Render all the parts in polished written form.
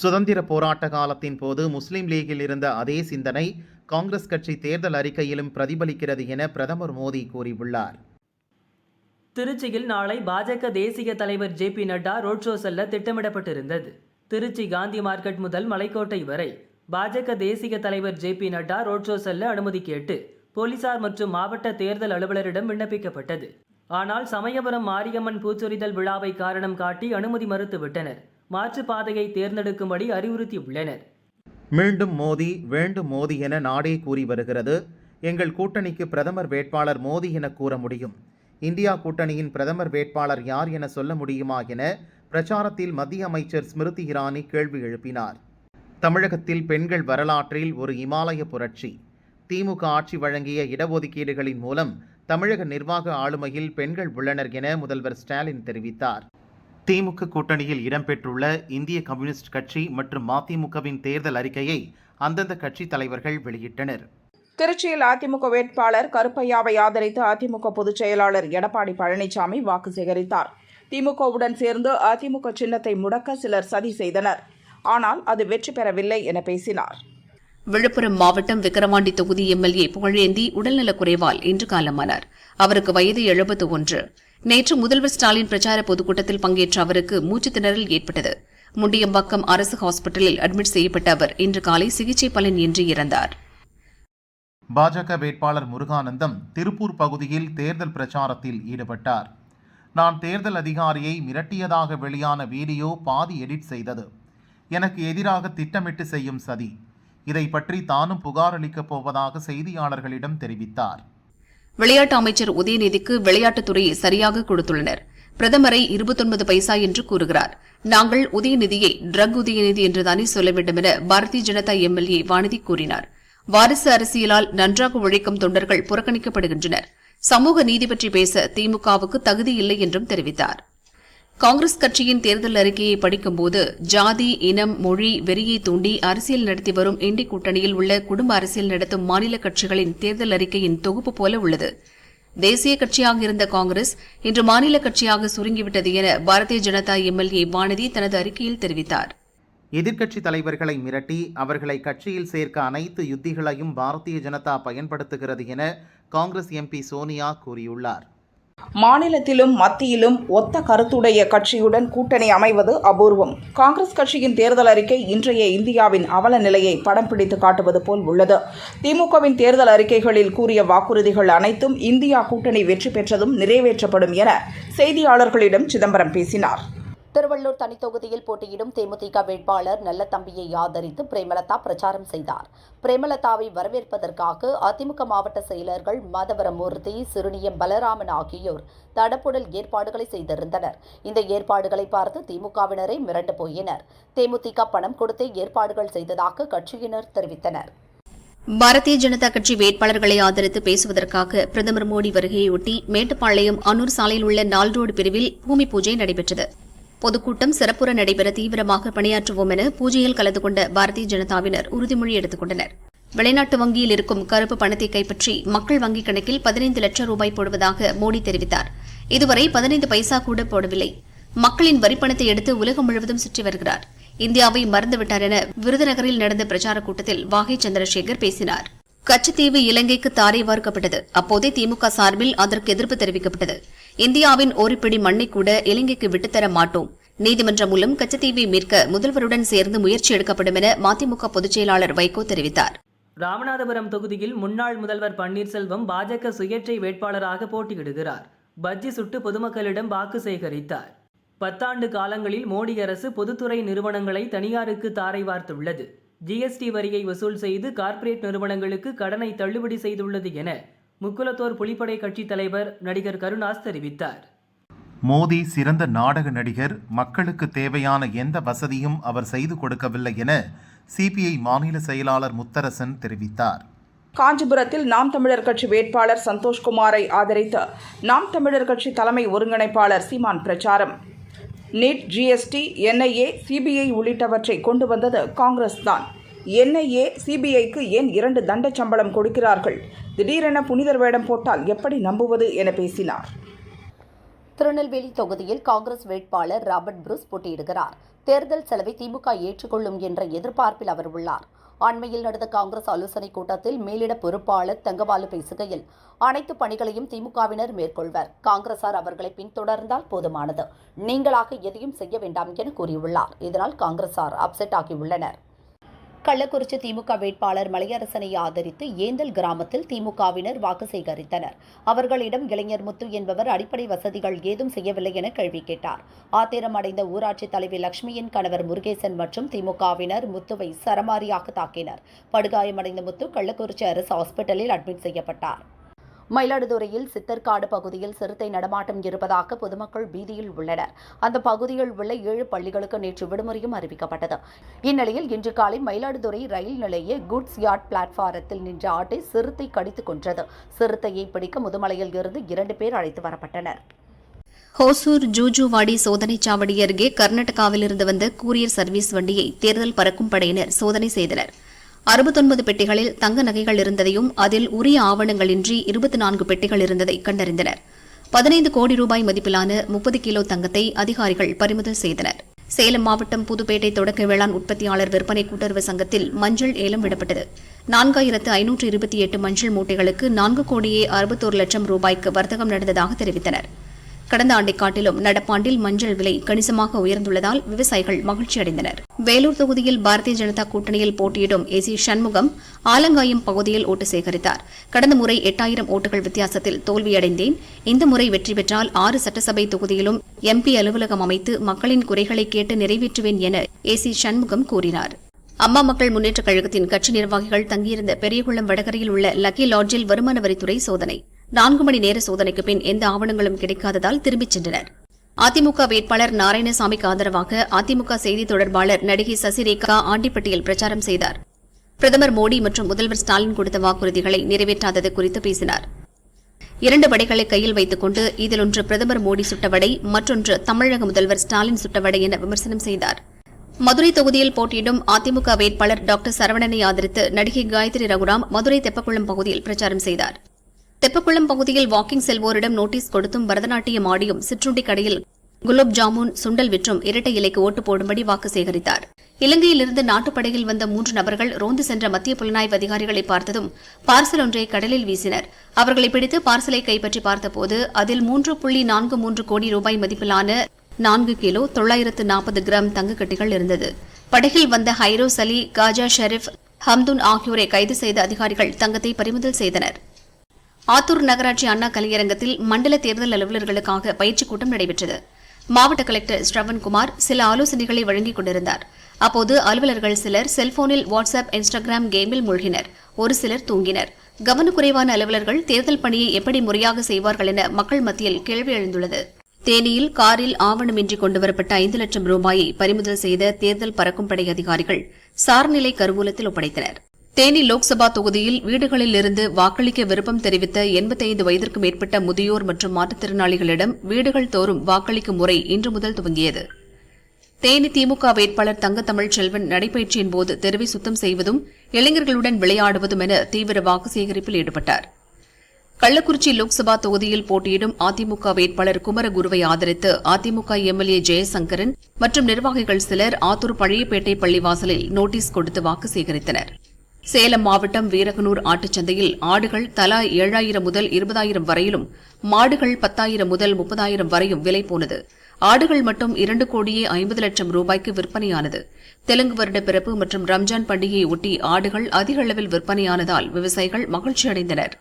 சுதந்திர போராட்ட காலத்தின் போது முஸ்லிம் லீகில் இருந்த அதே சிந்தனை காங்கிரஸ் கட்சி தேர்தல் அறிக்கையிலும் பிரதிபலிக்கிறது என பிரதமர் மோடி கூறியுள்ளார். திருச்சியில் நாளை பாஜக தேசிய தலைவர் J P Nadda road show செல்ல திட்டமிடப்பட்டிருந்தது. திருச்சி காந்தி மார்க்கெட் முதல் மலைக்கோட்டை வரை பாஜக தேசிய தலைவர் J P Nadda road show செல்ல அனுமதி கேட்டு போலீசார் மற்றும் மாவட்ட தேர்தல் அலுவலரிடம் விண்ணப்பிக்கப்பட்டது. ஆனால் சமயபுரம் மாரியம்மன் பூச்சொரிதல் விழாவை காரணம் காட்டி அனுமதி மறுத்துவிட்டனர். மாற்றுப்பாதையை தேர்ந்தெடுக்கும்படி அறிவுறுத்தியுள்ளனர். மீண்டும் மோடி வேண்டும் மோடி என நாடே கூறி வருகிறது. எங்கள் கூட்டணிக்கு பிரதமர் வேட்பாளர் மோடி என கூற முடியும். இந்தியா கூட்டணியின் பிரதமர் வேட்பாளர் யார் என சொல்ல முடியுமா என பிரச்சாரத்தில் மத்திய அமைச்சர் ஸ்மிருதி இரானி கேள்வி எழுப்பினார். தமிழகத்தில் பெண்கள் வரலாற்றில் ஒரு இமாலய புரட்சி. திமுக ஆட்சி வழங்கிய இடஒதுக்கீடுகளின் மூலம் தமிழக நிர்வாக ஆளுமையில் பெண்கள் உள்ளனர் என முதல்வர் ஸ்டாலின் தெரிவித்தார். திமுக கூட்டணியில் இடம்பெற்றுள்ள இந்திய கம்யூனிஸ்ட் கட்சி மற்றும் மதிமுகவின் தேர்தல் அறிக்கையை அந்தந்த கட்சி தலைவர்கள் வெளியிட்டனர். திருச்சியில் அதிமுக வேட்பாளர் கருப்பையாவை ஆதரித்து அதிமுக பொதுச் செயலாளர் எடப்பாடி பழனிசாமி வாக்கு சேகரித்தார். திமுகவுடன் சேர்ந்து அதிமுக சின்னத்தை முடக்க சிலர் சதி செய்தனர். ஆனால் அது வெற்றி பெறவில்லை என பேசினார். விழுப்புரம் மாவட்டம் விக்கிரவாண்டி தொகுதி எம்எல்ஏ புகழேந்தி உடல்நலக்குறைவால் இன்று காலமானார். அவருக்கு வயது 71. நேற்று முதல்வர் ஸ்டாலின் பிரச்சார பொதுக்கூட்டத்தில் பங்கேற்ற அவருக்கு மூச்சுத் திணறல் ஏற்பட்டது. முண்டியம்பாக்கம் அரசு ஹாஸ்பிட்டலில் அட்மிட் செய்யப்பட்ட அவர் இன்று காலை சிகிச்சை பலனின்றி இறந்தார். பாஜக வேட்பாளர் முருகானந்தம் திருப்பூர் பகுதியில் தேர்தல் பிரச்சாரத்தில் ஈடுபட்டார். நான் தேர்தல் அதிகாரியை மிரட்டியதாக வெளியான வீடியோ பாதி எடிட் செய்தது. எனக்கு எதிராக திட்டமிட்டு செய்யும் சதி. இதை பற்றி தானும் புகார் அளிக்கப் போவதாக செய்தியாளர்களிடம் தெரிவித்தார். விளையாட்டு அமைச்சர் உதயநிதிக்கு விளையாட்டுத்துறையை சரியாக கொடுத்துள்ளனர். பிரதமரை 29 பைசா என்று கூறுகிறார். நாங்கள் உதயநிதியை ட்ரக் உதயநிதி என்றுதானே சொல்ல வேண்டும் என பாரதிய ஜனதா எம்எல்ஏ வானதி கூறினார். வாரிசு அரசியலால் நன்றாக உழைக்கும் தொண்டர்கள் புறக்கணிக்கப்படுகின்றனர். சமூக நீதி பற்றி பேச திமுகவுக்கு தகுதி இல்லை என்றும் தெரிவித்தார். காங்கிரஸ் கட்சியின் தேர்தல் அறிக்கையை படிக்கும்போது ஜாதி, இனம், மொழி வெறியை தூண்டி அரசியல் நடத்தி வரும் இண்டி கூட்டணியில் உள்ள குடும்ப அரசியல் நடத்தும் மாநில கட்சிகளின் தேர்தல் அறிக்கையின் தொகுப்பு போல உள்ளது. தேசிய கட்சியாக இருந்த காங்கிரஸ் இன்று மாநில கட்சியாக சுருங்கிவிட்டது என பாரதிய ஜனதா எம்எல்ஏ வானதி தனது அறிக்கையில் தெரிவித்தார். எதிர்க்கட்சி தலைவர்களை மிரட்டி அவர்களை கட்சியில் சேர்க்க அனைத்து யுத்திகளையும் பாரதிய ஜனதா பயன்படுத்துகிறது என காங்கிரஸ் எம்பி சோனியா கூறியுள்ளார். மாநிலத்திலும் மத்தியிலும் ஒத்த கருத்துடைய கட்சியுடன் கூட்டணி அமைவது அபூர்வம். காங்கிரஸ் கட்சியின் தேர்தல் அறிக்கை இன்றைய இந்தியாவின் அவல நிலையை படம் பிடித்து காட்டுவது போல் உள்ளது. திமுகவின் தேர்தல் அறிக்கைகளில் கூறிய வாக்குறுதிகள் அனைத்தும் இந்தியா கூட்டணி வெற்றி பெற்றதும் நிறைவேற்றப்படும் என செய்தியாளர்களிடம் சிதம்பரம் பேசினார். திருவள்ளூர் தனித்தொகுதியில் போட்டியிடும் தேமுதிக வேட்பாளர் நல்லதம்பியை ஆதரித்து பிரேமலதா பிரச்சாரம் செய்தார். பிரேமலதாவை வரவேற்பதற்காக அதிமுக மாவட்ட செயலர்கள் மாதவரமூர்த்தி, சிறுனியம் பலராமன் ஆகியோர் தடப்புடல் ஏற்பாடுகளை செய்திருந்தனர். இந்த ஏற்பாடுகளை பார்த்து திமுகவினரை மிரண்டு போயினர். தேமுதிக பணம் கொடுத்தே ஏற்பாடுகள் செய்ததாக கட்சியினர் தெரிவித்தனர். பாரதிய ஜனதா கட்சி வேட்பாளர்களை ஆதரித்து பேசுவதற்காக பிரதமர் மோடி வருகையொட்டி மேட்டுப்பாளையம் அன்னூர் சாலையில் உள்ள நால்ரோடு பிரிவில் பூமி பூஜை நடைபெற்றது. பொதுக்கூட்டம் சிறப்புற நடைபெற தீவிரமாக பணியாற்றுவோம் என பூஜையில் கலந்து கொண்ட பாரதிய ஜனதாவினர் உறுதிமொழி எடுத்துக் கொண்டனர். வெளிநாட்டு வங்கியில் இருக்கும் கருப்பு பணத்தை கைப்பற்றி மக்கள் வங்கிக் கணக்கில் 15 லட்சம் ரூபாய் போடுவதாக மோடி தெரிவித்தார். இதுவரை 15 பைசா கூட போடவில்லை. மக்களின் வரிப்பணத்தை எடுத்து உலகம் முழுவதும் சுற்றி வருகிறார். இந்தியாவை மறந்துவிட்டார் என விருதுநகரில் நடந்த பிரச்சாரக் கூட்டத்தில் வாகை சந்திரசேகர் பேசினார். கச்சத்தீவு இலங்கைக்கு தாரை வார்க்கப்பட்டது. அப்போதே திமுக சார்பில் அதற்கு எதிர்ப்பு தெரிவிக்கப்பட்டது. இந்தியாவின் ஒரு பிடி மண்ணை கூட இலங்கைக்கு விட்டுத்தர மாட்டோம். நீதிமன்றம் மூலம் கச்சத்தீவை மீட்க முதல்வருடன் சேர்ந்து முயற்சி எடுக்கப்படும் என மதிமுக பொதுச் செயலாளர் வைகோ தெரிவித்தார். ராமநாதபுரம் தொகுதியில் முன்னாள் முதல்வர் பன்னீர்செல்வம் பாஜக சுயேட்சை வேட்பாளராக போட்டியிடுகிறார். பஜ்ஜி சுட்டு பொதுமக்களிடம் வாக்கு சேகரித்தார். 10 ஆண்டு காலங்களில் மோடி அரசு பொதுத்துறை நிறுவனங்களை தனியாருக்கு தாரை வார்த்துள்ளது. ஜிஎஸ்டி வரியை வசூல் செய்து கார்ப்பரேட் நிறுவனங்களுக்கு கடனை தள்ளுபடி செய்துள்ளது என முக்குலத்தோர் புலிப்படை கட்சித் தலைவர் நடிகர் கருணாஸ் தெரிவித்தார். மோடி சிறந்த நாடக நடிகர். மக்களுக்கு தேவையான எந்த வசதியும் அவர் செய்து கொடுக்கவில்லை என சிபிஐ மாநில செயலாளர் முத்தரசன் தெரிவித்தார். காஞ்சிபுரத்தில் நாம் தமிழர் கட்சி வேட்பாளர் சந்தோஷ்குமாரை ஆதரித்து நாம் தமிழர் கட்சி தலைமை ஒருங்கிணைப்பாளர் சீமான் பிரச்சாரம். நீட், ஜிஎஸ்டி, என்ஐஏ, சிபிஐ உள்ளிட்டவற்றை கொண்டு வந்தது காங்கிரஸ் தான். என்ஐஏ, சிபிஐக்கு ஏன் 2 தண்ட சம்பளம் கொடுக்கிறார்கள்? திடீரென புனிதர் வேடம் போட்டால் எப்படி நம்புவது என பேசினார். திருநெல்வேலி தொகுதியில் காங்கிரஸ் வேட்பாளர் ராபர்ட் புரூஸ் போட்டியிடுகிறார். தேர்தல் செலவை திமுக ஏற்றுக்கொள்ளும் என்ற எதிர்பார்ப்பில் அவர் உள்ளார். அண்மையில் நடந்த காங்கிரஸ் ஆலோசனைக் கூட்டத்தில் மேலிட பொறுப்பாளர் தங்கபாலு பேசுகையில், அனைத்து பணிகளையும் திமுகவினர் மேற்கொள்வர், காங்கிரசார் அவர்களை பின்தொடர்ந்தால் போதுமானது, நீங்களாக எதையும் செய்ய வேண்டாம் என கூறியுள்ளார். இதனால் காங்கிரசார் அப்செட் ஆகியுள்ளனர். கள்ளக்குறிச்சி திமுக வேட்பாளர் மலையரசனை ஆதரித்து ஏந்தல் கிராமத்தில் திமுகவினர் வாக்கு சேகரித்தனர். அவர்களிடம் இளைஞர் முத்து என்பவர் அடிப்படை வசதிகள் ஏதும் செய்யவில்லை என கேள்வி கேட்டார். ஆத்திரம் அடைந்த ஊராட்சி தலைவி லட்சுமியின் கணவர் முருகேசன் மற்றும் திமுகவினர் முத்துவை சரமாரியாக தாக்கினர். படுகாயமடைந்த முத்து கள்ளக்குறிச்சி அரசு ஹாஸ்பிட்டலில் அட்மிட் செய்யப்பட்டார். மயிலாடுதுறையில் சித்தர்காடு பகுதியில் சிறுத்தை நடமாட்டம் இருப்பதாக பொதுமக்கள் பீதியில் உள்ளனர். அந்த பகுதியில் உள்ள 7 பள்ளிகளுக்கு நேற்று விடுமுறையும் அறிவிக்கப்பட்டது. இந்நிலையில் இன்று காலை மயிலாடுதுறை ரயில் நிலைய குட்ஸ் யார்ட் பிளாட்பாரத்தில் நின்ற ஆட்டை சிறுத்தை கடித்துக் கொன்றது. சிறுத்தையை பிடிக்க முதுமலையில் இருந்து 2 பேர் அழைத்து வரப்பட்டனர். ஹோசூர் ஜூஜுவாடி சோதனைச் சாவடி அருகே கர்நாடகாவிலிருந்து வந்த கூரியர் சர்வீஸ் வண்டியை தேர்தல் பறக்கும் படையினர் சோதனை செய்தனர். 69 பெட்டிகளில் தங்க நகைகள் இருந்ததையும் அதில் உரிய ஆவணங்களின்றி 24 பெட்டிகள் இருந்ததை கண்டறிந்தனர். 15 கோடி ரூபாய் மதிப்பிலான 30 கிலோ தங்கத்தை அதிகாரிகள் பறிமுதல் செய்தனர். சேலம் மாவட்டம் புதுப்பேட்டை தொடக்க வேளாண் உற்பத்தியாளர் விற்பனை கூட்டுறவு சங்கத்தில் மஞ்சள் ஏலம் விடப்பட்டது. 4528 மஞ்சள் மூட்டைகளுக்கு 4 கோடியே 61 லட்சம் ரூபாய்க்கு வர்த்தகம் நடந்ததாக தெரிவித்தனர். கடந்த ஆண்டை காட்டிலும் நடப்பாண்டில் மஞ்சள் விலை கணிசமாக உயர்ந்துள்ளதால் விவசாயிகள் மகிழ்ச்சியடைந்தனர். வேலூர் தொகுதியில் பாரதிய ஜனதா கூட்டணியில் போட்டியிடும் ஏசி சண்முகம் ஆலங்காயம் பகுதியில் ஓட்டு சேகரித்தார். கடந்த முறை 8000 ஓட்டுகள் வித்தியாசத்தில் தோல்வியடைந்தேன். இந்த முறை வெற்றி பெற்றால் 6 சட்டசபை தொகுதியிலும் MP அலுவலகம் அமைத்து மக்களின் குறைகளை கேட்டு நிறைவேற்றுவேன் என ஏசி சண்முகம் கூறினார். அம்மா மக்கள் முன்னேற்றக் கழகத்தின் கட்சி நிர்வாகிகள் தங்கியிருந்த பெரியகுளம் வடகரையில் உள்ள லக்கி லாட்ஜில் வருமான வரித்துறை சோதனை. 4 மணி நேர சோதனைக்கு பின் எந்த ஆவணங்களும் கிடைக்காததால் திரும்பிச் சென்றனர். அதிமுக வேட்பாளர் நாராயணசாமிக்கு ஆதரவாக அதிமுக செய்தி தொடர்பாளர் நடிகை சசிரேகா ஆண்டிப்பட்டியில் பிரச்சாரம் செய்தார். பிரதமர் மோடி மற்றும் முதல்வர் ஸ்டாலின் கொடுத்த வாக்குறுதிகளை நிறைவேற்றாதது குறித்து பேசினார். 2 வடைகளை கையில் வைத்துக் கொண்டு இதில் ஒன்று பிரதமர் மோடி சுட்டவடை, மற்றொன்று தமிழக முதல்வர் ஸ்டாலின் சுட்டவடை என விமர்சனம் செய்தார். மதுரை தொகுதியில் போட்டியிடும் அதிமுக வேட்பாளர் டாக்டர் சரவணனை ஆதரித்து நடிகை காயத்ரி ரகுராம் மதுரை தெப்பக்குளம் பகுதியில் பிரச்சாரம் செய்தார். தெப்பக்குளம் பகுதியில் வாக்கிங் செல்வோரிடம் நோட்டீஸ் கொடுத்தும் பரதநாட்டியம் ஆடியும் சிற்றுண்டி கடையில் குலோப் ஜாமுன் சுண்டல் விற்றும் இரட்டை இலைக்கு ஓட்டு போடும்படி வாக்கு சேகரித்தார். இலங்கையிலிருந்து நாட்டுப்படையில் வந்த 3 நபர்கள் ரோந்து சென்ற மத்திய புலனாய்வு அதிகாரிகளை பார்த்ததும் பார்சல் ஒன்றை கடலில் வீசினர். அவர்களை பிடித்து பார்சலை கைப்பற்றி பார்த்தபோது அதில் 3.43 கோடி ரூபாய் மதிப்பிலான 4 கிலோ 940 கிராம் தங்கக்கட்டிகள் இருந்தது. படகில் வந்த ஹைரோஸ் அலி, காஜா ஷெரீப், ஹம்துன் ஆகியோரை கைது செய்த அதிகாரிகள் தங்கத்தை பறிமுதல் செய்தனர். ஆத்தூர் நகராட்சி அண்ணா கலையரங்கத்தில் மண்டல தேர்தல் அலுவலர்களுக்காக பயிற்சிக் கூட்டம் நடைபெற்றது. மாவட்ட கலெக்டர் ஸ்ரவன்குமார் சில ஆலோசனைகளை வழங்கிக் கொண்டிருந்தார். அப்போது அலுவலர்கள் சிலர் செல்போனில் வாட்ஸ்அப், இன்ஸ்டாகிராம் கேமில் மூழ்கினர். ஒரு சிலர் தூங்கினர். கவனக்குறைவான அலுவலர்கள் தேர்தல் பணியை எப்படி முறையாக செய்வார்கள் என மக்கள் மத்தியில் கேள்வி எழுந்துள்ளது. தேனியில் காரில் ஆவணமின்றி கொண்டுவரப்பட்ட 5 லட்சம் ரூபாயை பறிமுதல் செய்த தேர்தல் பறக்கும் படை அதிகாரிகள் சார்நிலை கருவூலத்தில் ஒப்படைத்தனர். தேனி லோக்சபா தொகுதியில் வீடுகளில் இருந்து வாக்களிக்க விருப்பம் தெரிவித்த 85 வயதிற்கு மேற்பட்ட முதியோர் மற்றும் மாற்றுத்திறனாளிகளிடம் வீடுகள் தோறும் வாக்களிக்கும் முறை இன்று முதல் துவங்கியது. தேனி திமுக வேட்பாளர் தங்கத்தமிழ் செல்வன் நடைபயிற்சியின் போது தெருவை சுத்தம் செய்வதும் இளைஞர்களுடன் விளையாடுவதும் என தீவிர வாக்கு சேகரிப்பில் ஈடுபட்டார். கள்ளக்குறிச்சி லோக்சபா தொகுதியில் போட்டியிடும் அதிமுக வேட்பாளர் குமரகுருவை ஆதரித்து அதிமுக MLA ஜெயசங்கரன் மற்றும் நிர்வாகிகள் சிலர் ஆத்தூர் பழையப்பேட்டை பள்ளிவாசலில் நோட்டீஸ் கொடுத்து வாக்கு சேகரித்தனர். சேலம் மாவட்டம் வீரகனூர் ஆட்டுச்சந்தையில் ஆடுகள் தலா 7000 முதல் 20000 வரையிலும், மாடுகள் 10,000 முதல் 30,000 வரையும் விலை போனது. ஆடுகள் மட்டும் 2 கோடியே 50 லட்சம் ரூபாய்க்கு விற்பனையானது. தெலுங்கு வருட பிறப்பு மற்றும் ரம்ஜான் பண்டிகையை ஒட்டி ஆடுகள் அதிக அளவில் விற்பனையானதால் விவசாயிகள் மகிழ்ச்சியடைந்தனர்.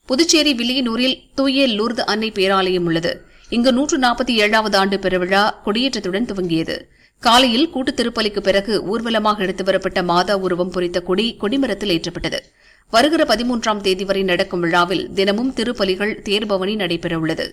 புதுச்சேரி வில்லியனூரில் தூய லூர்து அன்னை பேராலயம் உள்ளது. இங்கு 147வது ஆண்டு பெருவிழா கொடியேற்றத்துடன் துவங்கியது. காலையில் கூட்டு திருப்பலிக்கு பிறகு ஊர்வலமாக எடுத்து வரப்பட்ட மாதா உருவம் பொறித்த கொடி கொடிமரத்தில் ஏற்றப்பட்டது. வருகிற 13ஆம் தேதி வரை நடக்கும் விழாவில் தினமும் திருப்பலிகள், தேர்பவனி நடைபெறவுள்ளது.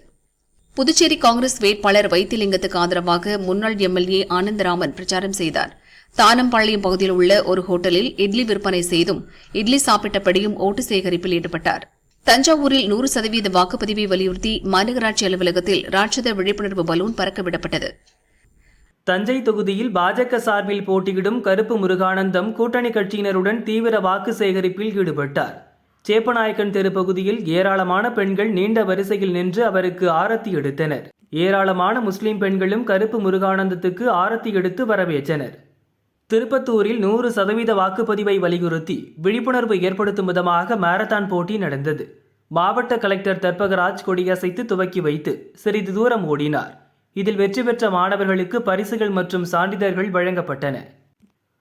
புதுச்சேரி காங்கிரஸ் வேட்பாளர் வைத்திலிங்கத்துக்கு ஆதரவாக முன்னாள் MLA ஆனந்தராமன் பிரச்சாரம் செய்தார். தானம்பாளையம் பகுதியில் உள்ள ஒரு ஹோட்டலில் இட்லி விற்பனை செய்தும் இட்லி சாப்பிட்டபடியும் ஓட்டு சேகரிப்பில் ஈடுபட்டார். தஞ்சாவூரில் 100% வாக்குப்பதிவை வலியுறுத்தி மாநகராட்சி அலுவலகத்தில் ராட்சத விழிப்புணர்வு பலூன் பறக்கவிடப்பட்டது. தஞ்சை தொகுதியில் பாஜக சார்பில் போட்டியிடும் கருப்பு முருகானந்தம் கூட்டணி கட்சியினருடன் தீவிர வாக்கு சேகரிப்பில் ஈடுபட்டார். சேப்பநாயக்கன் தெரு பகுதியில் ஏராளமான பெண்கள் நீண்ட வரிசையில் நின்று அவருக்கு ஆரத்தி எடுத்தனர். ஏராளமான முஸ்லிம் பெண்களும் கருப்பு முருகானந்தத்துக்கு ஆரத்தி எடுத்து வரவேற்றனர். திருப்பத்தூரில் 100% வாக்குப்பதிவை வலியுறுத்தி விழிப்புணர்வு ஏற்படுத்தும் விதமாக மாரத்தான் போட்டி நடந்தது. மாவட்ட கலெக்டர் தர்பகராஜ் கொடியசைத்து துவக்கி வைத்து சிறிது தூரம் ஓடினார். இதில் வெற்றி பெற்ற மாணவர்களுக்கு பரிசுகள் மற்றும் சான்றிதழ்கள் வழங்கப்பட்டன.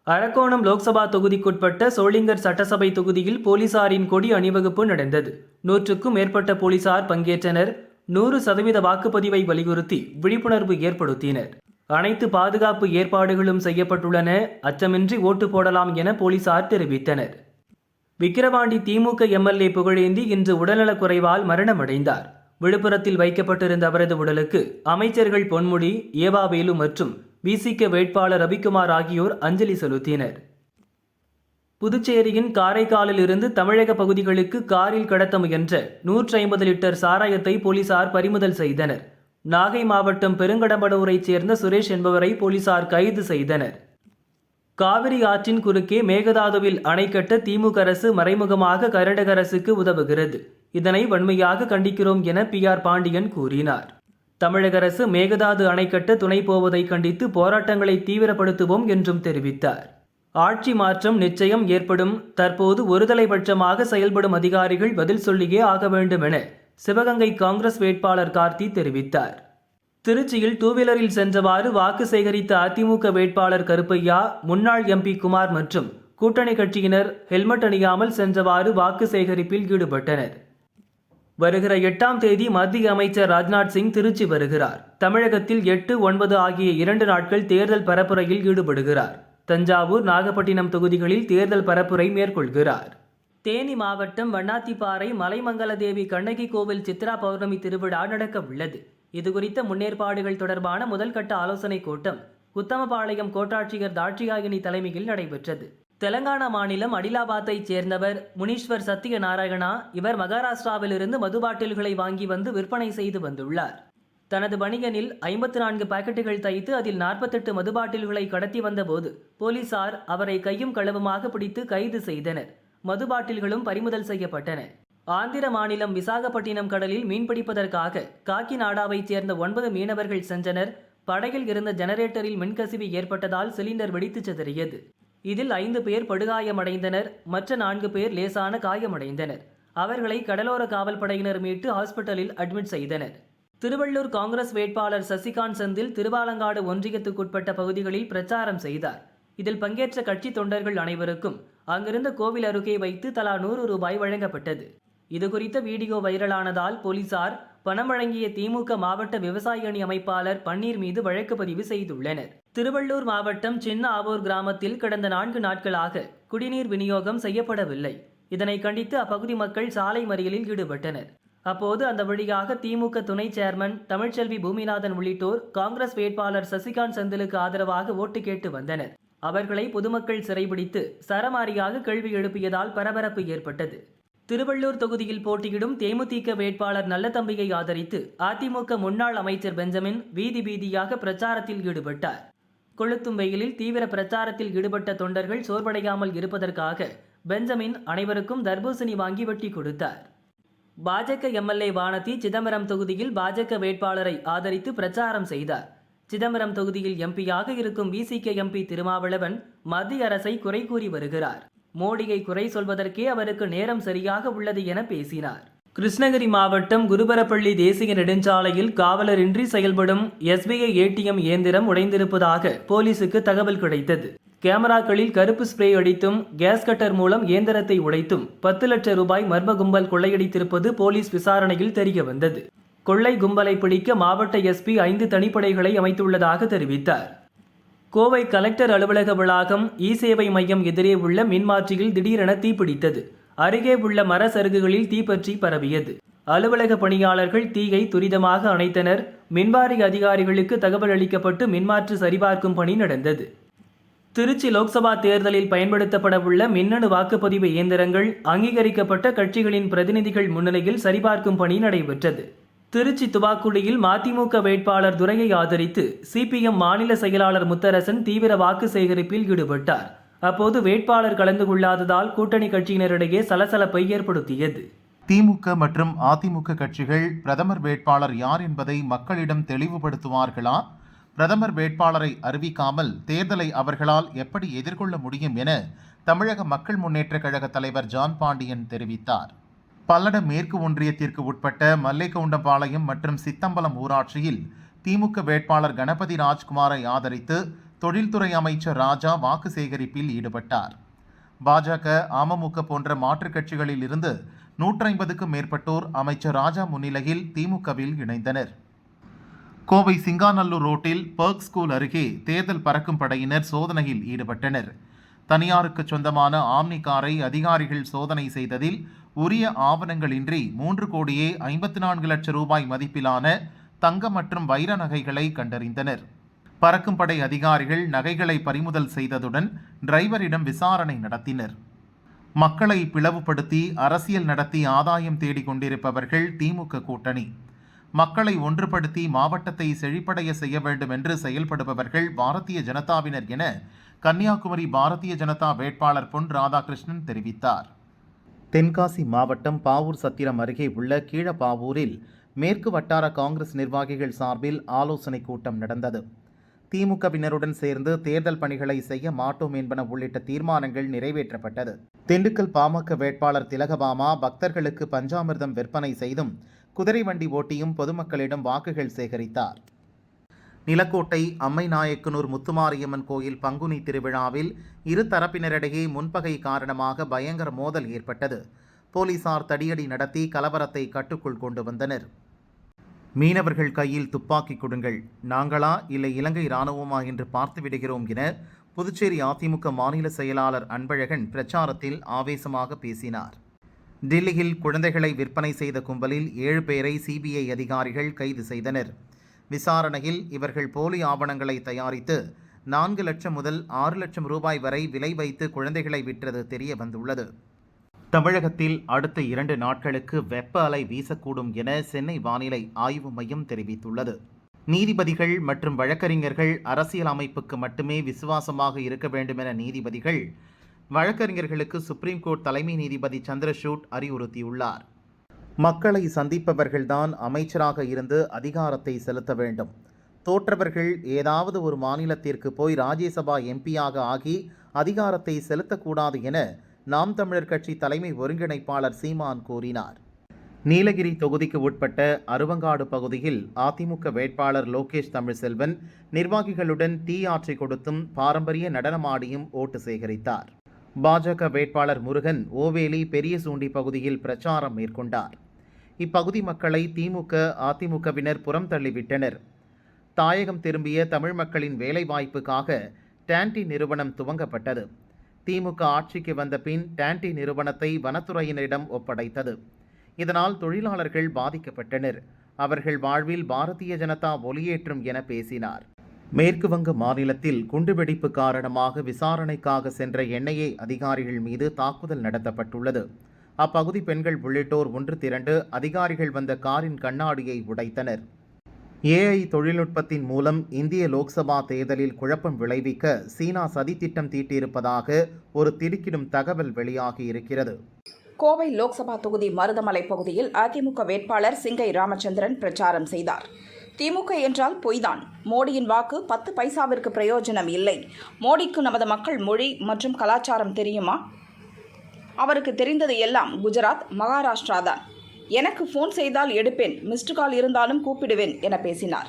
அரக்கோணம் லோக்சபா தொகுதிக்குட்பட்ட சோளிங்கர் சட்டசபை தொகுதியில் போலீசாரின் கொடி அணிவகுப்பு நடந்தது. 100க்கும் மேற்பட்ட போலீசார் பங்கேற்றனர். 100% வாக்குப்பதிவை வலியுறுத்தி விழிப்புணர்வு ஏற்படுத்தினர். அனைத்து பாதுகாப்பு ஏற்பாடுகளும் செய்யப்பட்டுள்ளன. அச்சமின்றி ஓட்டு போடலாம் என போலீசார் தெரிவித்தனர். விக்கிரவாண்டி திமுக எம்எல்ஏ புகழேந்தி இன்று உடல்நலக்குறைவால் மரணமடைந்தார். விழுப்புரத்தில் வைக்கப்பட்டிருந்த அவரது உடலுக்கு அமைச்சர்கள் பொன்முடி, ஏவாவேலு மற்றும் விசிக வேட்பாளர் ரவிக்குமார் ஆகியோர் அஞ்சலி செலுத்தினர். புதுச்சேரியின் காரைக்காலில் இருந்து தமிழக பகுதிகளுக்கு காரில் கடத்த முயன்ற 150 லிட்டர் சாராயத்தை போலீசார் பறிமுதல் செய்தனர். நாகை மாவட்டம் பெருங்கடம்பனூரைச் சேர்ந்த சுரேஷ் என்பவரை போலீசார் கைது செய்தனர். காவிரி ஆற்றின் குறுக்கே மேகதாதுவில் அணை கட்ட திமுக அரசு மறைமுகமாக கர்நாடக அரசுக்கு உதவுகிறது. இதனை வன்மையாக கண்டிக்கிறோம் என PR பாண்டியன் கூறினார். தமிழக அரசு மேகதாது அணை கட்ட துணை போவதை கண்டித்து போராட்டங்களை தீவிரப்படுத்துவோம் என்றும் தெரிவித்தார். ஆட்சி மாற்றம் நிச்சயம் ஏற்படும். தற்போது ஒருதலைபட்சமாக செயல்படும் அதிகாரிகள் பதில் சொல்லியே ஆக வேண்டும் என சிவகங்கை காங்கிரஸ் வேட்பாளர் கார்த்தி தெரிவித்தார். திருச்சியில் டூவீலரில் சென்றவாறு வாக்கு சேகரித்த அதிமுக வேட்பாளர் கருப்பையா, முன்னாள் MP குமார் மற்றும் கூட்டணி கட்சியினர் ஹெல்மெட் அணியாமல் சென்றவாறு வாக்கு சேகரிப்பில் ஈடுபட்டனர். வருகிற 8ஆம் தேதி மத்திய அமைச்சர் ராஜ்நாத் சிங் திருச்சி வருகிறார். தமிழகத்தில் 8, 9 ஆகிய 2 நாட்கள் தேர்தல் பரப்புரையில் ஈடுபடுகிறார். தஞ்சாவூர், நாகப்பட்டினம் தொகுதிகளில் தேர்தல் பரப்புரை மேற்கொள்கிறார். தேனி மாவட்டம் வண்ணாத்திப்பாறை மலைமங்கலதேவி கண்ணகி கோவில் சித்ரா பௌர்ணமி திருவிழா நடக்க உள்ளது. இதுகுறித்த முன்னேற்பாடுகள் தொடர்பான முதல்கட்ட ஆலோசனைக் கூட்டம் உத்தமபாளையம் கோட்டாட்சியர் தாட்சியாயினி தலைமையில் நடைபெற்றது. தெலங்கானா மாநிலம் அடிலாபாத்தைச் சேர்ந்தவர் முனீஸ்வர் சத்யநாராயணா. இவர் மகாராஷ்டிராவிலிருந்து மது பாட்டில்களை வாங்கி வந்து விற்பனை செய்து வந்துள்ளார். தனது பணியனில் 54 பாக்கெட்டுகள் தைத்து அதில் 48 மது பாட்டில்களை கடத்தி வந்தபோது போலீசார் அவரை கையும் களவுமாக பிடித்து கைது செய்தனர். மது பாட்டில்களும் பறிமுதல் செய்யப்பட்டன. ஆந்திர மாநிலம் விசாகப்பட்டினம் கடலில் மீன்பிடிப்பதற்காக காக்கிநாடாவைச் சேர்ந்த 9 மீனவர்கள் சென்றனர். படகில் இருந்த ஜெனரேட்டரில் மின்கசிவு ஏற்பட்டதால் சிலிண்டர் வெடித்து சிதறியது. இதில் 5 பேர் படுகாயமடைந்தனர். மற்ற 4 பேர் லேசான காயமடைந்தனர். அவர்களை கடலோர காவல் படையினர் மீட்டு ஹாஸ்பிட்டலில் அட்மிட் செய்தனர். திருவள்ளூர் காங்கிரஸ் வேட்பாளர் சசிகாந்த் செந்தில் திருவாலங்காடு ஒன்றியத்துக்குட்பட்ட பகுதிகளில் பிரச்சாரம் செய்தார். இதில் பங்கேற்ற கட்சி தொண்டர்கள் அனைவருக்கும் அங்கிருந்த கோவில் அருகே வைத்து தலா 100 ரூபாய் வழங்கப்பட்டது. இதுகுறித்த வீடியோ வைரலானதால் போலீசார் பணம் வழங்கிய திமுக மாவட்ட விவசாய அணி அமைப்பாளர் பன்னீர் மீது வழக்கு பதிவு செய்துள்ளனர். திருவள்ளூர் மாவட்டம் சின்ன ஆவூர் கிராமத்தில் கடந்த 4 நாட்களாக குடிநீர் விநியோகம் செய்யப்படவில்லை. இதனை கண்டித்து அப்பகுதி மக்கள் சாலை மறியலில் ஈடுபட்டனர். அப்போது அந்த வழியாக திமுக துணை சேர்மன் தமிழ்ச்செல்வி பூமிநாதன் உள்ளிட்டோர் காங்கிரஸ் வேட்பாளர் சசிகாந்த் செந்திலுக்கு ஆதரவாக ஓட்டு கேட்டு வந்தனர். அவர்களை பொதுமக்கள் சிறைபிடித்து சரமாரியாக கேள்வி எழுப்பியதால் பரபரப்பு ஏற்பட்டது. திருவள்ளூர் தொகுதியில் போட்டியிடும் தேமுதிக வேட்பாளர் நல்லதம்பியை ஆதரித்து அதிமுக முன்னாள் அமைச்சர் பெஞ்சமின் வீதி வீதியாக பிரச்சாரத்தில் ஈடுபட்டார். கொளுத்தும் வெயிலில் தீவிர பிரச்சாரத்தில் ஈடுபட்ட தொண்டர்கள் சோர்வடையாமல் இருப்பதற்காக பெஞ்சமின் அனைவருக்கும் தர்பூசணி வாங்கி வெட்டி கொடுத்தார். பாஜக MLA வானதி சிதம்பரம் தொகுதியில் பாஜக வேட்பாளரை ஆதரித்து பிரச்சாரம் செய்தார். சிதம்பரம் தொகுதியில் MP-யாக இருக்கும் விசிக MP திருமாவளவன் மத்திய அரசை குறை கூறி வருகிறார். மோடியை குறை சொல்வதற்கே அவருக்கு நேரம் சரியாக உள்ளது என பேசினார். கிருஷ்ணகிரி மாவட்டம் குருபரப்பள்ளி தேசிய நெடுஞ்சாலையில் காவலரின்றி செயல்படும் SBI ATM இயந்திரம் உடைந்திருப்பதாக போலீசுக்கு தகவல் கிடைத்தது. கேமராக்களில் கருப்பு ஸ்ப்ரே அடித்தும் கேஸ் கட்டர் மூலம் இயந்திரத்தை உடைத்தும் 10 லட்சம் ரூபாய் மர்ம கும்பல் கொள்ளையடித்திருப்பது போலீஸ் விசாரணையில் தெரிய வந்தது. கொள்ளை கும்பலை பிடிக்க மாவட்ட SP 5 தனிப்படைகளை அமைத்துள்ளதாக தெரிவித்தார். கோவை கலெக்டர் அலுவலக வளாகம் இ-சேவை மையம் எதிரே உள்ள மின்மாற்றியில் திடீரென தீப்பிடித்தது. அருகே உள்ள மர சருகுகளில் தீப்பற்றி பரவியது. அலுவலக பணியாளர்கள் தீயை துரிதமாக அணைத்தனர். மின்வாரிய அதிகாரிகளுக்கு தகவல் அளிக்கப்பட்டு மின்மாற்றி சரிபார்க்கும் பணி நடந்தது. திருச்சி லோக்சபா தேர்தலில் பயன்படுத்தப்பட உள்ள மின்னணு வாக்குப்பதிவு இயந்திரங்கள் அங்கீகரிக்கப்பட்ட கட்சிகளின் பிரதிநிதிகள் முன்னிலையில் சரிபார்க்கும் பணி நடைபெற்றது. திருச்சி துவாக்குடியில் மதிமுக வேட்பாளர் துரையை ஆதரித்து CPM மாநில செயலாளர் முத்தரசன் தீவிர வாக்கு சேகரிப்பில் ஈடுபட்டார். அப்போது வேட்பாளர் கலந்து கொள்ளாததால் கூட்டணி கட்சியினரிடையே சலசலப்பை ஏற்படுத்தியது. திமுக மற்றும் அதிமுக கட்சிகள் பிரதமர் வேட்பாளர் யார் என்பதை மக்களிடம் தெளிவுபடுத்துவார்களா? பிரதமர் வேட்பாளரை அறிவிக்காமல் தேர்தலை அவர்களால் எப்படி எதிர்கொள்ள முடியும் என தமிழக மக்கள் முன்னேற்றக் கழக தலைவர் ஜான் பாண்டியன் தெரிவித்தார். பல்லடம் மேற்கு ஒன்றியத்திற்கு உட்பட்ட மல்லைக்கவுண்டம்பாளையம் மற்றும் சித்தம்பலம் ஊராட்சியில் திமுக வேட்பாளர் கணபதி ராஜ்குமாரை ஆதரித்து தொழில்துறை அமைச்சர் ராஜா வாக்கு சேகரிப்பில் ஈடுபட்டார். பாஜக, அமமுக போன்ற மாற்றுக் கட்சிகளில் இருந்து 150க்கும் மேற்பட்டோர் அமைச்சர் ராஜா முன்னிலையில் திமுகவில் இணைந்தனர். கோவை சிங்காநல்லூர் ரோட்டில் பர்க் ஸ்கூல் அருகே தேர்தல் பறக்கும் படையினர் சோதனையில் ஈடுபட்டனர். தனியாருக்கு சொந்தமான ஆம்னி காரை அதிகாரிகள் சோதனை செய்ததில் உரிய ஆவணங்களின்றி 3,54 லட்சம் ரூபாய் மதிப்பிலான தங்கம் மற்றும் வைர நகைகளை கண்டறிந்தனர். பறக்கும் படை அதிகாரிகள் நகைகளை பறிமுதல் செய்ததுடன் டிரைவரிடம் விசாரணை நடத்தினர். மக்களை பிளவுபடுத்தி அரசியல் நடத்தி ஆதாயம் தேடிக் கொண்டிருப்பவர்கள் திமுக கூட்டணி. மக்களை ஒன்றுபடுத்தி மாவட்டத்தை செழிப்படைய செய்ய வேண்டும் என்று செயல்படுபவர்கள் பாரதிய ஜனதாவினர் என கன்னியாகுமரி பாரதிய ஜனதா வேட்பாளர் பொன் ராதாகிருஷ்ணன் தெரிவித்தார். தென்காசி மாவட்டம் பாவூர் சத்திரம் அருகே உள்ள கீழப்பாவூரில் மேற்கு வட்டார காங்கிரஸ் நிர்வாகிகள் சார்பில் ஆலோசனை கூட்டம் நடந்தது. திமுகவினருடன் சேர்ந்து தேர்தல் பணிகளை செய்ய மாட்டோம் என்பன உள்ளிட்ட தீர்மானங்கள் நிறைவேற்றப்பட்டது. திண்டுக்கல் பாமக வேட்பாளர் திலகபாமா பக்தர்களுக்கு பஞ்சாமிர்தம் விற்பனை செய்தும் குதிரை வண்டி ஓட்டியும் பொதுமக்களிடம் வாக்குகள் சேகரித்தார். நிலக்கோட்டை அம்மைநாயக்கனூர் முத்துமாரியம்மன் கோயில் பங்குனி திருவிழாவில் இரு தரப்பினரிடையே முன்பகை காரணமாக பயங்கர மோதல் ஏற்பட்டது. போலீசார் தடியடி நடத்தி கலவரத்தை கட்டுக்குள் கொண்டு வந்தனர். மீனவர்கள் கையில் துப்பாக்கி கொடுங்கள், நாங்களா இல்லை இலங்கை இராணுவமா என்று பார்த்து விடுகிறோம் என புதுச்சேரி அதிமுக மாநில செயலாளர் அன்பழகன் பிரச்சாரத்தில் ஆவேசமாக பேசினார். டில்லியில் குழந்தைகளை விற்பனை செய்த கும்பலில் 7 பேரை சிபிஐ அதிகாரிகள் கைது செய்தனர். விசாரணையில் இவர்கள் போலி ஆவணங்களை தயாரித்து 4 லட்சம் முதல் 6 லட்சம் ரூபாய் வரை விலை வைத்து குழந்தைகளை விற்றது தெரிய வந்துள்ளது. தமிழகத்தில் அடுத்த 2 நாட்களுக்கு வெப்ப அலை வீசக்கூடும் என சென்னை வானிலை ஆய்வு மையம் தெரிவித்துள்ளது. நீதிபதிகள் மற்றும் வழக்கறிஞர்கள் அரசியல் அமைப்புக்கு மட்டுமே விசுவாசமாக இருக்க வேண்டும் என நீதிபதிகள் வழக்கறிஞர்களுக்கு சுப்ரீம் கோர்ட் தலைமை நீதிபதி சந்திரசூட் அறிவுறுத்தியுள்ளார். மக்களை சந்திப்பவர்கள்தான் அமைச்சராக இருந்து அதிகாரத்தை செலுத்த வேண்டும். தோற்றவர்கள் ஏதாவது ஒரு மாநிலத்திற்கு போய் ராஜ்யசபா எம்பியாக ஆகி அதிகாரத்தை செலுத்தக்கூடாது என நாம் தமிழர் கட்சி தலைமை ஒருங்கிணைப்பாளர் சீமான் கூறினார். நீலகிரி தொகுதிக்கு உட்பட்ட அருவங்காடு பகுதியில் அதிமுக வேட்பாளர் லோகேஷ் தமிழ்செல்வன் நிர்வாகிகளுடன் டீ ஆற்றி கொடுத்தும் பாரம்பரிய நடனமாடியும் ஓட்டு சேகரித்தார். பாஜக வேட்பாளர் முருகன் ஓவேலி பெரியசூண்டி பகுதியில் பிரச்சாரம் மேற்கொண்டார். இப்பகுதி மக்களை திமுக, அதிமுகவினர் புறம் தள்ளிவிட்டனர். தாயகம் திரும்பிய தமிழ் மக்களின் வேலைவாய்ப்புக்காக டான்டி நிறுவனம் துவங்கப்பட்டது. திமுக ஆட்சிக்கு வந்த பின் டான்டி நிறுவனத்தை வனத்துறையினரிடம் ஒப்படைத்தது. இதனால் தொழிலாளர்கள் பாதிக்கப்பட்டனர். அவர்கள் வாழ்வில் பாரதிய ஜனதா ஒளியேற்றும் என பேசினார். மேற்கு வங்க மாநிலத்தில் குண்டுவெடிப்பு காரணமாக விசாரணைக்காக சென்ற என்ஐஏ அதிகாரிகள் மீது தாக்குதல் நடத்தப்பட்டுள்ளது. அப்பகுதி பெண்கள் உள்ளிட்டோர் ஒன்று திரண்டு அதிகாரிகள் வந்த காரின் கண்ணாடியை உடைத்தனர். ஏஐ தொழில்நுட்பத்தின் மூலம் இந்திய லோக்சபா தேர்தலில் குழப்பம் விளைவிக்க சீனா சதித்திட்டம் தீட்டியிருப்பதாக ஒரு திடுக்கிடும் தகவல் வெளியாகியிருக்கிறது. கோவை லோக்சபா தொகுதி மருதமலை பகுதியில் அதிமுக வேட்பாளர் சிங்கை ராமச்சந்திரன் பிரச்சாரம் செய்தார். திமுக என்றால் பொய்தான். மோடியின் வாக்கு 10 பைசாவிற்கு பிரயோஜனம் இல்லை. மோடிக்கு நமது மக்கள் மொழி மற்றும் கலாச்சாரம் தெரியுமா? அவருக்கு தெரிந்தது எல்லாம் குஜராத், மகாராஷ்டிரா தான். எனக்கு ஃபோன் செய்தால் எடுப்பேன், மிஸ்டு கால் இருந்தாலும் கூப்பிடுவேன் என பேசினார்.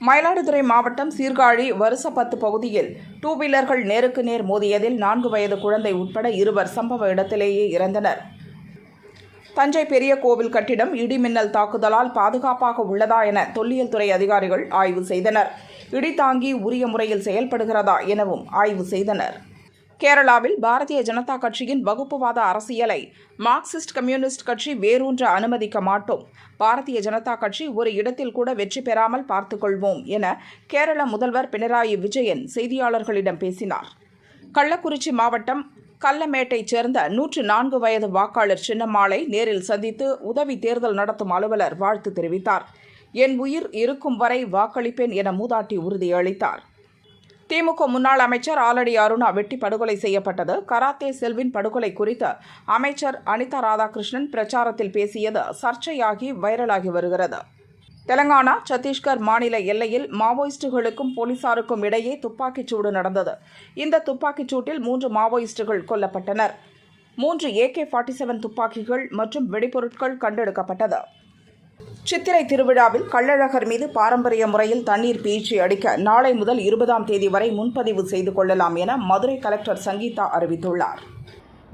மயிலாடுதுறை மாவட்டம் சீர்காழி வருசப்பத்து பகுதியில் 2 வீலர்கள் நேருக்கு நேர் மோதியதில் 4 வயது குழந்தை உட்பட 2 சம்பவ இடத்திலேயே இறந்தனர். தஞ்சை பெரிய கோவில் கட்டிடம் இடிமின்னல் தாக்குதலால் பாதுகாப்பாக உள்ளதா என தொல்லியல் துறை அதிகாரிகள் ஆய்வு செய்தனர். இடி தாங்கி உரிய முறையில் செயல்படுகிறதா எனவும் ஆய்வு செய்தனர். கேரளாவில் பாரதிய ஜனதா கட்சியின் வகுப்புவாத அரசியலை மார்க்சிஸ்ட் கம்யூனிஸ்ட் கட்சி வேரூன்ற அனுமதிக்க மாட்டோம். பாரதிய ஜனதா கட்சி ஒரு இடத்தில் கூட வெற்றி பெறாமல் பார்த்துக்கொள்வோம் என கேரள முதல்வர் பினராயி விஜயன் செய்தியாளர்களிடம் பேசினார். கள்ளக்குறிச்சி மாவட்டம் கல்லமேட்டைச் சேர்ந்த 104 வயது வாக்காளர் சின்னம்மாளை நேரில் சந்தித்து உதவி தேர்தல் நடத்தும் அலுவலர் வாழ்த்து தெரிவித்தார். என் உயிர் இருக்கும் வரை வாக்களிப்பேன் என மூதாட்டி உறுதியளித்தார். திமுக முன்னாள் அமைச்சர் ஆலடி அருணா வெட்டி படுகொலை செய்யப்பட்டது. கராத்தே செல்வின் படுகொலை குறித்து அமைச்சர் அனிதா ராதாகிருஷ்ணன் பிரச்சாரத்தில் பேசியது சர்ச்சையாகி வைரலாகி வருகிறது. தெலங்கானா, சத்தீஸ்கர் மாநில எல்லையில் மாவோயிஸ்டுகளுக்கும் போலீசாருக்கும் இடையே துப்பாக்கிச் சூடு நடந்தது. இந்த துப்பாக்கிச் சூட்டில் 3 மாவோயிஸ்டுகள் கொல்லப்பட்டனர். 3 AK-47 துப்பாக்கிகள் மற்றும் வெடிபொருட்கள் கண்டெடுக்கப்பட்டது. சித்திரை திருவிழாவில் கள்ளழகர் மீது பாரம்பரிய முறையில் தண்ணீர் பீய்ச்சி அடிக்க நாளை முதல் 20ஆம் தேதி வரை முன்பதிவு செய்து கொள்ளலாம் என மதுரை கலெக்டர் சங்கீதா அறிவித்துள்ளார்.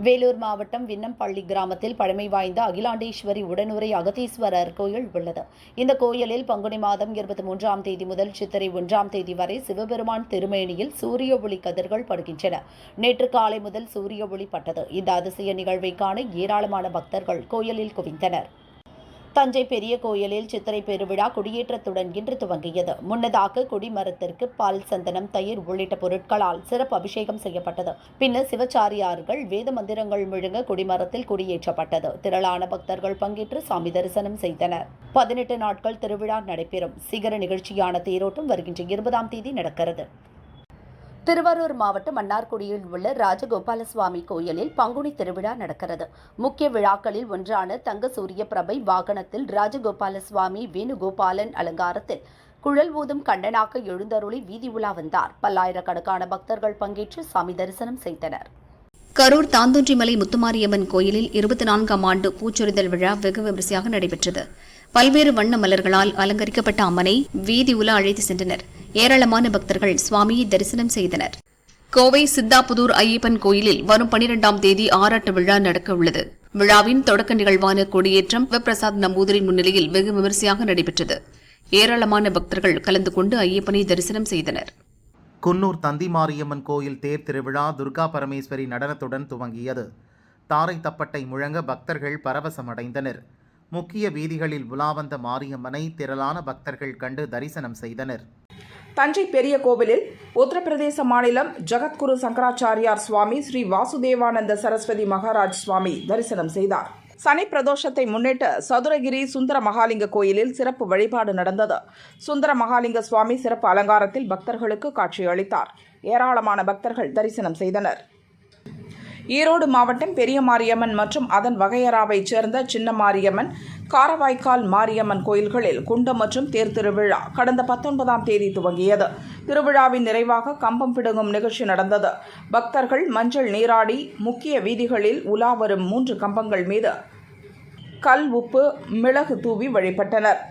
வேலூர் மாவட்டம் விண்ணம்பள்ளி கிராமத்தில் பழமை வாய்ந்த அகிலாண்டேஸ்வரி உடனுரை அகதீஸ்வரர் கோயில் உள்ளது. இந்த கோயிலில் பங்குனி மாதம் 23ஆம் தேதி முதல் சித்திரை 1ஆம் தேதி வரை சிவபெருமான் திருமேனியில் சூரிய ஒளி கதிர்கள் படுகின்றன. நேற்று காலை முதல் சூரிய ஒளி பட்டது. இந்த அதிசய நிகழ்வை காண ஏராளமான பக்தர்கள் கோயிலில் குவிந்தனர். தஞ்சை பெரிய கோயிலில் சித்திரை பெருவிழா கொடியேற்றத்துடன் இன்று துவங்கியது. முன்னதாக கொடிமரத்திற்கு பால், சந்தனம், தயிர் உள்ளிட்ட பொருட்களால் சிறப்பு அபிஷேகம் செய்யப்பட்டது. பின்னர் சிவச்சாரியார்கள் வேத மந்திரங்கள் முழங்க கொடிமரத்தில் கொடியேற்றப்பட்டது. திரளான பக்தர்கள் பங்கேற்று சாமி தரிசனம் செய்தனர். 18 நாட்கள் திருவிழா நடைபெறும். சிகர நிகழ்ச்சியான தேரோட்டம் வருகின்ற 20ஆம் தேதி நடக்கிறது. திருவாரூர் மாவட்டம் மன்னார்குடியில் உள்ள ராஜகோபால சுவாமி கோயிலில் பங்குனி திருவிழா நடக்கிறது. முக்கிய விழாக்களில் ஒன்றான தங்க சூரிய பிரபை வாகனத்தில் ராஜகோபால சுவாமி வேணுகோபாலன் அலங்காரத்தில் குழல் ஊதும் கண்ணனாக எழுந்தருளி வீதி உலா வந்தார். பல்லாயிரக்கணக்கான பக்தர்கள் பங்கேற்று சாமி தரிசனம் செய்தனர். கரூர் தாந்தோன்றிமலை முத்துமாரியம்மன் கோயிலில் 24ஆம் ஆண்டு பூச்சொரிதல் விழா வெகு விமரிசையாக நடைபெற்றது. பல்வேறு வண்ண மலர்களால் அலங்கரிக்கப்பட்ட அம்மனை வீதி உலா அழைத்து சென்றனர். ஏராளமான பக்தர்கள் சுவாமியை தரிசனம் செய்தனர். கோவை சித்தாபுதூர் ஐயப்பன் கோயிலில் வரும் 12ஆம் தேதி ஆராட்டு விழா நடக்க உள்ளது. விழாவின் தொடக்க நிகழ்வான கொடியேற்றம் சிவபிரசாத் நம்பூதிரின் முன்னிலையில் வெகு விமரிசையாக நடைபெற்றது. ஏராளமான பக்தர்கள் கலந்து கொண்டு ஐயப்பனை தரிசனம் செய்தனர். குன்னூர் தந்தி மாரியம்மன் கோயில் தேர் திருவிழா துர்கா பரமேஸ்வரி நடனத்துடன் துவங்கியது. தாரை தப்பட்டை முழங்க பக்தர்கள் பரவசமடைந்தனர். முக்கிய வீதிகளில் உலாவந்த மாரியம்மனை திரளான பக்தர்கள் கண்டு தரிசனம் செய்தனர். தஞ்சை பெரிய கோவிலில் உத்தரப்பிரதேச மாநிலம் ஜகத்குரு சங்கராச்சாரியார் சுவாமி ஸ்ரீ வாசுதேவானந்த சரஸ்வதி மகாராஜ் சுவாமி தரிசனம் செய்தார். சனி பிரதோஷத்தை முன்னிட்டு சதுரகிரி சுந்தர மகாலிங்க கோயிலில் சிறப்பு வழிபாடு நடந்தது. சுந்தர மகாலிங்க சுவாமி சிறப்பு அலங்காரத்தில் பக்தர்களுக்கு காட்சியளித்தார். ஏராளமான பக்தர்கள் தரிசனம் செய்தனர். ஈரோடு மாவட்டம் பெரிய மாரியம்மன் மற்றும் அதன் வகையறாவைச் சேர்ந்த சின்ன மாரியம்மன், காரவாய்க்கால் மாரியம்மன் கோயில்களில் குண்டம் மற்றும் தேர் திருவிழா கடந்த 19ஆம் தேதி துவங்கியது. திருவிழாவின் நிறைவாக கம்பம் பிடுங்கும் நிகழ்ச்சி நடந்தது. பக்தர்கள் மஞ்சள் நீராடி முக்கிய வீதிகளில் உலா வரும் 3 கம்பங்கள் மீது கல், உப்பு, மிளகு தூவி வழிபட்டனர்.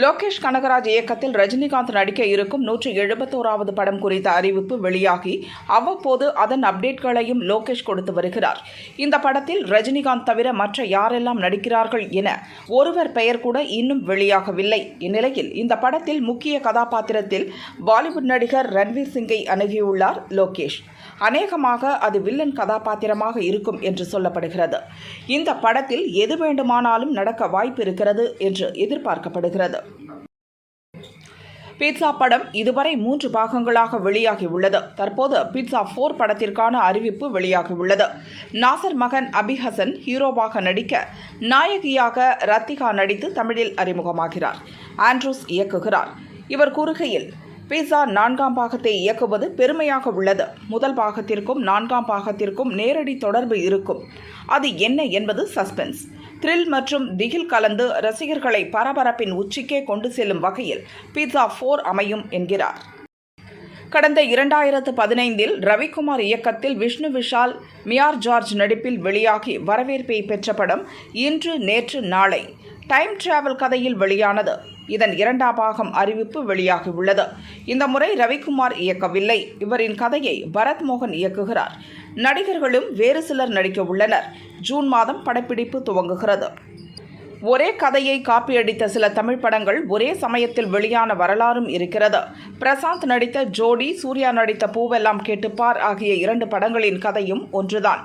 லோகேஷ் கனகராஜ் இயக்கத்தில் ரஜினிகாந்த் நடிக்க இருக்கும் 171வது படம் குறித்த அறிவிப்பு வெளியாகி அவ்வப்போது அதன் அப்டேட்களையும் லோகேஷ் கொடுத்து வருகிறார். இந்த படத்தில் ரஜினிகாந்த் தவிர மற்ற யாரெல்லாம் நடிக்கிறார்கள் என ஒருவர் பெயர் கூட இன்னும் வெளியாகவில்லை. இந்நிலையில் இந்த படத்தில் முக்கிய கதாபாத்திரத்தில் பாலிவுட் நடிகர் ரன்வீர் சிங்கை அணுகியுள்ளார் லோகேஷ். அநேகமாக அது வில்லன் கதாபாத்திரமாக இருக்கும் என்று சொல்லப்படுகிறது. இந்த படத்தில் எது வேண்டுமானாலும் நடக்க வாய்ப்பு இருக்கிறது என்று எதிர்பார்க்கப்படுகிறது. பீட்சா படம் இதுவரை 3 பாகங்களாக வெளியாகியுள்ளது. தற்போது பீட்சா 4 படத்திற்கான அறிவிப்பு வெளியாகியுள்ளது. நாசர் மகன் அபிஹசன் ஹீரோவாக நடிக்க, நாயகியாக ரத்திகா நடித்து தமிழில் அறிமுகமாகிறார். ஆண்ட்ரூஸ் இயக்குகிறார். இவர் கூறுகையில், பீட்சா 4ஆம் பாகத்தை இயக்குவது பெருமையாக உள்ளது. முதல் பாகத்திற்கும் 4ஆம் பாகத்திற்கும் நேரடி தொடர்பு இருக்கும். அது என்ன என்பது சஸ்பென்ஸ், த்ரில் மற்றும் திகில் கலந்து ரசிகர்களை பரபரப்பின் உச்சிக்கே கொண்டு செல்லும் வகையில் பீட்சா 4 அமையும் என்கிறார். கடந்த 2015இல் ரவிக்குமார் இயக்கத்தில் விஷ்ணு விஷால், மியார் ஜார்ஜ் நடிப்பில் வெளியாகி வரவேற்பை பெற்ற படம் இன்று, நேற்று, நாளை டைம் டிராவல் கதையில் வெளியானது. இதன் 2ஆம் பாகம் அறிவிப்பு வெளியாகியுள்ளது. இந்த முறை ரவிக்குமார் இயக்கவில்லை. இவரின் கதையை பரத் மோகன் இயக்குகிறார். நடிகர்களும் வேறு சிலர் நடிக்க உள்ளனர். ஜூன் மாதம் படப்பிடிப்பு துவங்குகிறது. ஒரே கதையை காப்பியடித்த சில தமிழ் படங்கள் ஒரே சமயத்தில் வெளியான வரலாறும் இருக்கிறது. பிரசாந்த் நடித்த ஜோடி, சூர்யா நடித்த பூவெல்லாம் கேட்டுப்பார் ஆகிய 2 படங்களின் கதையும் ஒன்றுதான்.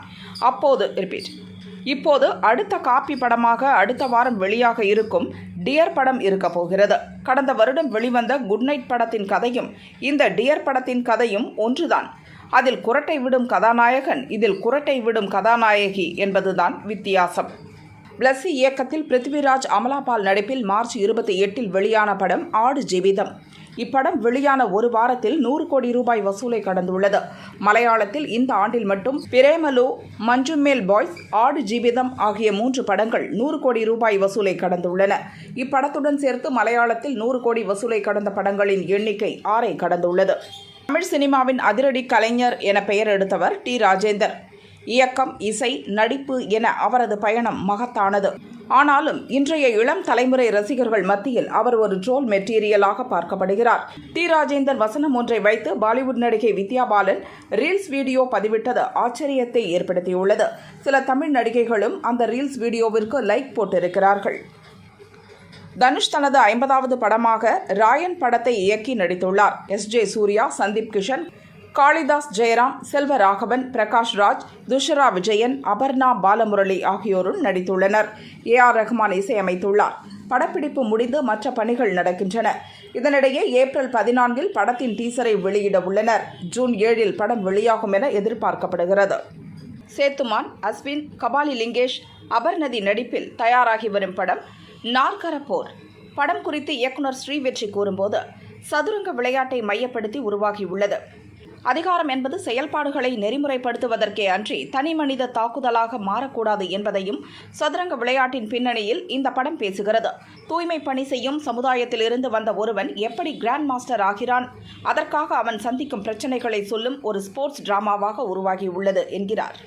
இப்போது அடுத்த காப்பி படமாக அடுத்த வாரம் வெளியாக இருக்கும் டியர் படம் இருக்க போகிறது. கடந்த வருடம் வெளிவந்த குட் நைட் படத்தின் கதையும் இந்த டியர் படத்தின் கதையும் ஒன்றுதான். அதில் குரட்டை விடும் கதாநாயகன், இதில் குரட்டை விடும் கதாநாயகி என்பதுதான் வித்தியாசம். பிளஸ்ஸி இயக்கத்தில் பிருத்திவிராஜ், அமலாபால் நடிப்பில் மார்ச் 28இல் வெளியான படம் ஆடு ஜீவிதம். இப்படம் வெளியான ஒரு வாரத்தில் 100 கோடி ரூபாய் வசூலை கடந்துள்ளது. மலையாளத்தில் இந்த ஆண்டில் மட்டும் பிரேமலு, மஞ்சுமேல் பாய்ஸ், ஆடு ஜீவிதம் ஆகிய 3 படங்கள் 100 கோடி ரூபாய் வசூலை கடந்துள்ளன. இப்படத்துடன் சேர்த்து மலையாளத்தில் 100 கோடி வசூலை கடந்த படங்களின் எண்ணிக்கை 6ஐ கடந்துள்ளது. தமிழ் சினிமாவின் அதிரடி கலைஞர் என பெயர் எடுத்தவர் டி. ராஜேந்தர். இயக்கம், இசை, நடிப்பு என அவரது பயணம் மகத்தானது. ஆனாலும் இன்றைய இளம் தலைமுறை ரசிகர்கள் மத்தியில் அவர் ஒரு ட்ரோல் மெட்டீரியலாக பார்க்கப்படுகிறார். டி. ராஜேந்தர் வசனம் ஒன்றை வைத்து பாலிவுட் நடிகை வித்யா பாலன் ரீல்ஸ் வீடியோ பதிவிட்டது ஆச்சரியத்தை ஏற்படுத்தியுள்ளது. சில தமிழ் நடிகைகளும் அந்த ரீல்ஸ் வீடியோவிற்கு லைக் போட்டிருக்கிறார்கள். தனுஷ் தனது 50வது படமாக ராயன் படத்தை இயக்கி நடித்துள்ளார். S.J. சூர்யா, சந்தீப் கிஷன், காளிதாஸ் ஜெயராம், செல்வராகவன், பிரகாஷ் ராஜ், துஷரா விஜயன், அபர்ணா பாலமுரளி ஆகியோரும் நடித்துள்ளனர். A.R. ரஹ்மான் இசையமைத்துள்ளார். படப்பிடிப்பு முடிந்து மற்ற பணிகள் நடக்கின்றன. இதனிடையே ஏப்ரல் 14 படத்தின் டீசரை வெளியிட உள்ளனர். ஜூன் 7 படம் வெளியாகும் என எதிர்பார்க்கப்படுகிறது. சேத்துமான், அஸ்வின், கபாலி லிங்கேஷ், அபர்நதி நடிப்பில் தயாராகி வரும் படம் நாற்கரப்போர். படம் குறித்து இயக்குனர் ஸ்ரீவெற்றி கூறும்போது, சதுரங்க விளையாட்டை மையப்படுத்தி உருவாகியுள்ளது. அதிகாரம் என்பது செயல்பாடுகளை நெறிமுறைப்படுத்துவதற்கே அன்றி தனிமனித தாக்குதலாக மாறக்கூடாது என்பதையும் சதுரங்க விளையாட்டின் பின்னணியில் இந்த படம் பேசுகிறது. தூய்மை பணி செய்யும் சமுதாயத்தில் இருந்து வந்த ஒருவன் எப்படி கிராண்ட் மாஸ்டர் ஆகிறான், அதற்காக அவன் சந்திக்கும் பிரச்சனைகளை சொல்லும் ஒரு ஸ்போர்ட்ஸ் டிராமாவாக உருவாகியுள்ளது என்கிறார்.